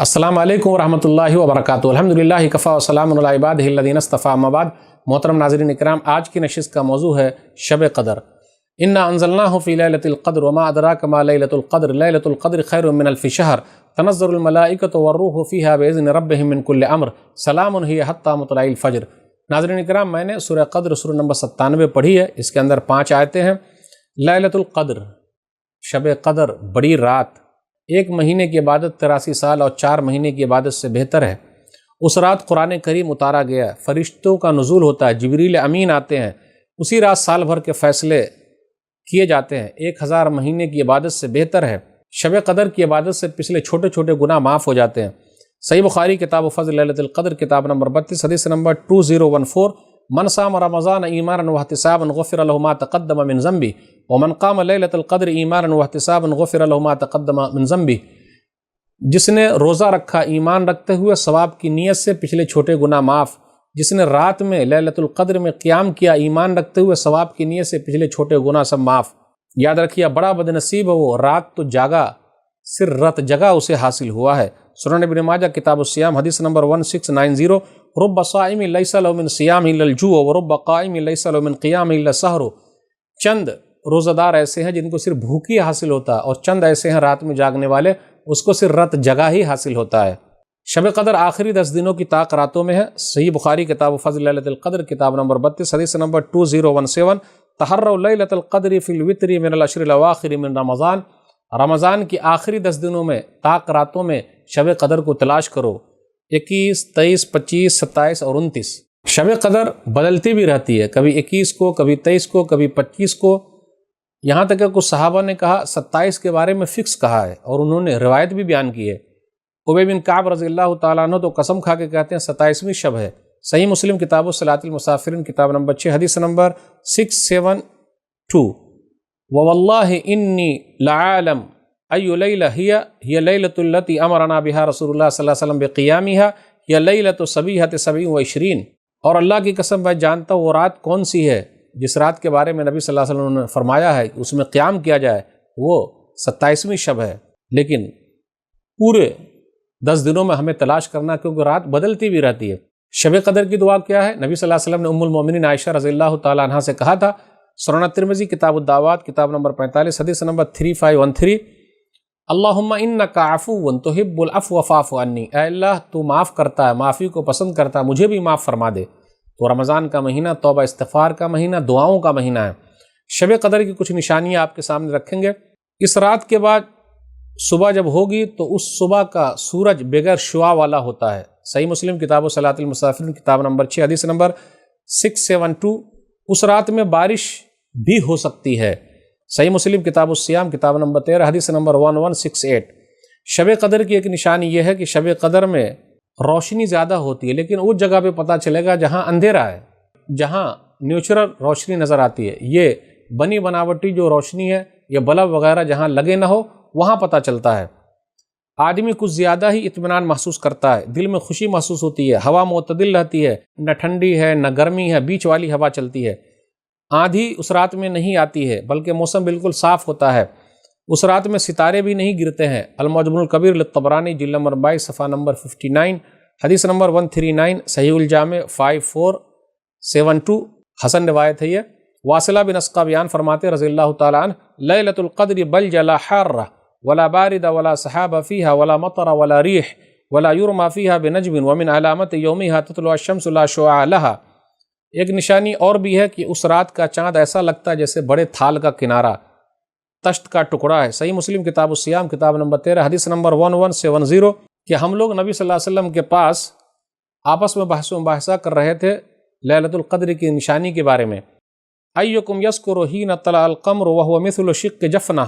अस्सलाम वालेकुम रहमतुल्लाहि व बरकातुहू। अल्हम्दुलिल्लाहि कफ़ा व सलामुन अला इबादिहि अल्लज़ीना इस्तफ़ा, अम्मा बाद। मोहतरम नाज़रीन इकराम, आज की नशिस्त का मौजू है शब क़दर। इन्ना अंज़लनाहु फ़ी लैलतिल क़द्र वमा अदराका मा लैलतुल क़द्र लैलतुल क़द्र खैरुम मिनल फ़ी शहर तनज़्ज़लुल मलाइकतु वर्रूहु फ़ीहा बिइज़्नि रब्बिहिम मिन कुल्लि अम्र सलामुन हिय हत्ता मत्लइल फ़ज्र। नाज़रीन इकराम, मैंने सूरह क़द्र सूरह नंबर 97 पढ़ी है। इसके अंदर 5 आयतें हैं। लैलतुल क़द्र, शब क़द्र, बड़ी रात, 1 महीने की इबादत 83 साल और 4 महीने की इबादत से बेहतर है। उस रात कुरान करीम उतारा गया, फरिश्तों का नुज़ूल होता है, जिब्रील अमीन आते हैं। उसी रात साल भर के फ़ैसले किए जाते हैं। 1000 महीने की इबादत से बेहतर है। शब क़द्र की इबादत से पिछले छोटे छोटे गुनाह माफ़ हो जाते हैं। सही बुखारी किताब फ़ज़्ल लैलतुल क़द्र किताब नंबर 32 हदीस नंबर 2014, मन साम रमज़ान ईमानन व इहतिसाबन गुफ़िर लहु मा तक़द्दम मिन ज़ंबी व मन क़ाम लैलतुल क़द्र ईमानन व इहतिसाबन गुफ़िर लहु मा तक़द्दम मिन ज़ंबी। जिसने रोज़ा रखा ईमान रखते हुए सवाब की नीयत से, पिछले छोटे गुनाह माफ़। जिसने रात में लैलतुल क़द्र में क़ियाम किया ईमान रखते हुए सवाब की नीयत से, पिछले छोटे गुनाह सब माफ़। याद रखिए, बड़ा बदनसीब है वो, रात तो जागा, सिर रत जगा उसे हासिल हुआ है। सुनन इब्न माजा किताब सियाम हदीस नंबर 1690, रुब्ब साइमिन लैसा लहु मिन सियामिही इल्लल जू व रुब्ब क़ाइमिन लैसा लहु मिन क़ियामिही इल्ला सहर। चंद रोज़ादार ऐसे हैं जिनको सिर्फ भूख ही हासिल होता है, और चंद ऐसे हैं रात में जागने वाले, उसको सिर्फ रत जगा ही हासिल होता है। शब क़द्र आखिरी 10 दिनों की ताक रातों में है। सही बुखारी किताब फ़ज़्ल लैलतुल क़द्र किताब नंबर 32 हदीस नंबर 2017, तहर्रौ लैलतुल क़द्रि फ़िल वित्री मिनल अश्रिल अवाख़िर मिन रमज़ान। रमज़ान की आखिरी 10 दिनों में, ताक रातों में शब क़द्र को तलाश करो। 21, 23, 25, 27 और 29। शब क़द्र बदलती भी रहती है, कभी 21 को, कभी 23 को, कभी 25 को। यहाँ तक कि कुछ सहाबा ने कहा 27 के बारे में फ़िक्स कहा है, और उन्होंने रिवायत भी बयान की है। उबय बिन काब रज़ियल्लाहु ताला अन्हु तो कसम खा के कहते हैं 27वीं शब है। सही मुस्लिम किताब सलातिल मुसाफिरीन किताब नंबर 6 हदीस नंबर 672, वल्लाहि इन्नी लआलम अय्यु लैला हिय लैलतुल लती अमरना बिहा रसूलुल्लाह सल्लल्लाहु अलैहि वसल्लम बिक़ियामिहा हिय लैलतु सबीहत 27। और अल्लाह की कसम, मैं जानता हूँ वो रात कौन सी है जिस रात के बारे में नबी सल्लल्लाहु अलैहि वसल्लम ने फरमाया है उसमें क़याम किया जाए, वो 27वीं शब है। लेकिन पूरे 10 दिनों में हमें तलाश करना, क्योंकि रात बदलती भी रहती है। शब क़द्र की दुआ क्या है? नबी सल्लल्लाहु अलैहि वसल्लम ने उम्मुल मोमिनीन आयशा रज़ियल्लाहु ताला अन्हा से कहा था, सुनन तिरमिज़ी किताब उद्दावात किताब नंबर 45 हदीस नंबर 3513, अल्लाहुम्मा इन्नका अफ़ुव्वुन तुहिब्बुल अफ़्व फ़अफ़ु अन्नी। ऐ अल्लाह, तू माफ़ करता है, माफ़ी को पसंद करता है, मुझे भी माफ़ फरमा दे। तो रमज़ान का महीना तौबा इस्तिग़फ़ार का महीना, दुआओं का महीना है। शब क़द्र की कुछ निशानियाँ आपके सामने रखेंगे। इस रात के बाद सुबह जब होगी तो उस सुबह का सूरज बगैर शुआ वाला होता है। सही मुस्लिम किताब सलातिल मुसाफिरीन किताब नंबर 6 हदीस नंबर 672। उस रात में बारिश भी हो सकती है। सही मुस्लिम किताब सियाम किताब नंबर 13 हदीस नंबर 1168। शब क़द्र की एक निशानी यह है कि शब क़द्र में रोशनी ज़्यादा होती है, लेकिन उस जगह पे पता चलेगा जहाँ अंधेरा है, जहाँ नेचुरल रोशनी नज़र आती है। ये बनी बनावटी जो रोशनी है, ये बल्ब वगैरह जहाँ लगे ना हो, वहाँ पता चलता है। आदमी कुछ ज़्यादा ही इत्मीनान महसूस करता है, दिल में खुशी महसूस होती है, हवा मुतदिल रहती है, न ठंडी है न गर्मी है, बीच वाली हवा चलती है। आंधी उस रात में नहीं आती है, बल्कि मौसम बिल्कुल साफ़ होता है। उस रात में सितारे भी नहीं गिरते हैं। अल-मुअज्जमुल कबीर लित-तबरानी जिल्द नंबर 22 सफ़ा नंबर 59 हदीस नंबर 139, सहीहुल जामे 5472, हसन रिवायत है ये। वासिला बिन अस्क़ा बयान फरमाते रज़ियल्लाहु ताला अन्हु, लैलतुल क़द्रि बल जला हार्रा वला बारिदा वला सहाबा फ़ीहा वला मतरा वला रीह वला युरमा फ़ीहा बिनजमिन व मिन अलामत यौमिहा ततलु अश-शम्सु ला शुआ लहा। एक निशानी और भी है कि उस रात का चाँद ऐसा लगता है जैसे बड़े थाल का किनारा, तश्त का टुकड़ा है। सही मुस्लिम किताब सियाम किताब नंबर 13 हदीस नंबर 1170, कि हम लोग नबी सल्लल्लाहु अलैहि वसल्लम के पास आपस में बहस मुबाहिसा कर रहे थे लैलतुल क़द्र की निशानी के बारे में। अय्युकुम यज़कुरु हीना तलअल क़मर व हुवा मिथलु शिक़्क़ि जफ़ना।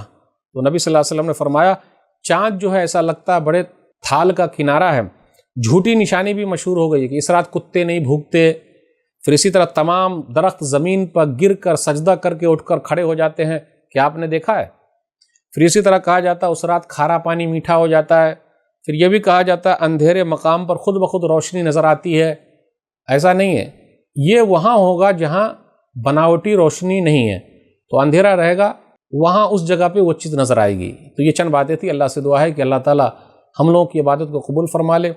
तो नबी सल्लल्लाहु अलैहि वसल्लम ने फरमाया, चाँद जो है ऐसा लगता है बड़े थाल का किनारा है। झूठी निशानी भी मशहूर हो गई है कि इस रात कुत्ते नहीं भूकते। फिर इसी तरह तमाम दरख्त ज़मीन पर गिर कर सजदा करके उठकर खड़े हो जाते हैं, क्या आपने देखा है? फिर इसी तरह कहा जाता है उस रात खारा पानी मीठा हो जाता है। फिर यह भी कहा जाता है अंधेरे मकाम पर खुद ब खुद रोशनी नज़र आती है। ऐसा नहीं है, ये वहाँ होगा जहाँ बनावटी रोशनी नहीं है, तो अंधेरा रहेगा, वहाँ उस जगह पे वो चीज़ नज़र आएगी। तो ये चंद बातें थी। अल्लाह से दुआ है कि अल्लाह ताला ہم لوگوں کی عبادت کو قبول فرما لے،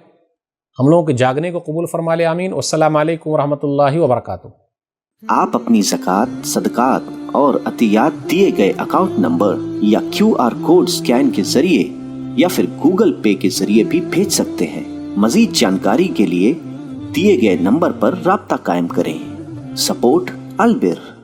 ہم لوگوں کے جاگنے کو قبول فرما لے، آمین۔ والسلام علیکم ورحمۃ اللہ وبرکاتہ۔ آپ اپنی زکوٰۃ، صدقات اور عطیات دیے گئے اکاؤنٹ نمبر یا QR کوڈ سکین کے ذریعے یا پھر گوگل پے کے ذریعے بھی بھیج سکتے ہیں۔ مزید جانکاری کے لیے دیے گئے نمبر پر رابطہ قائم کریں۔ سپورٹ البر۔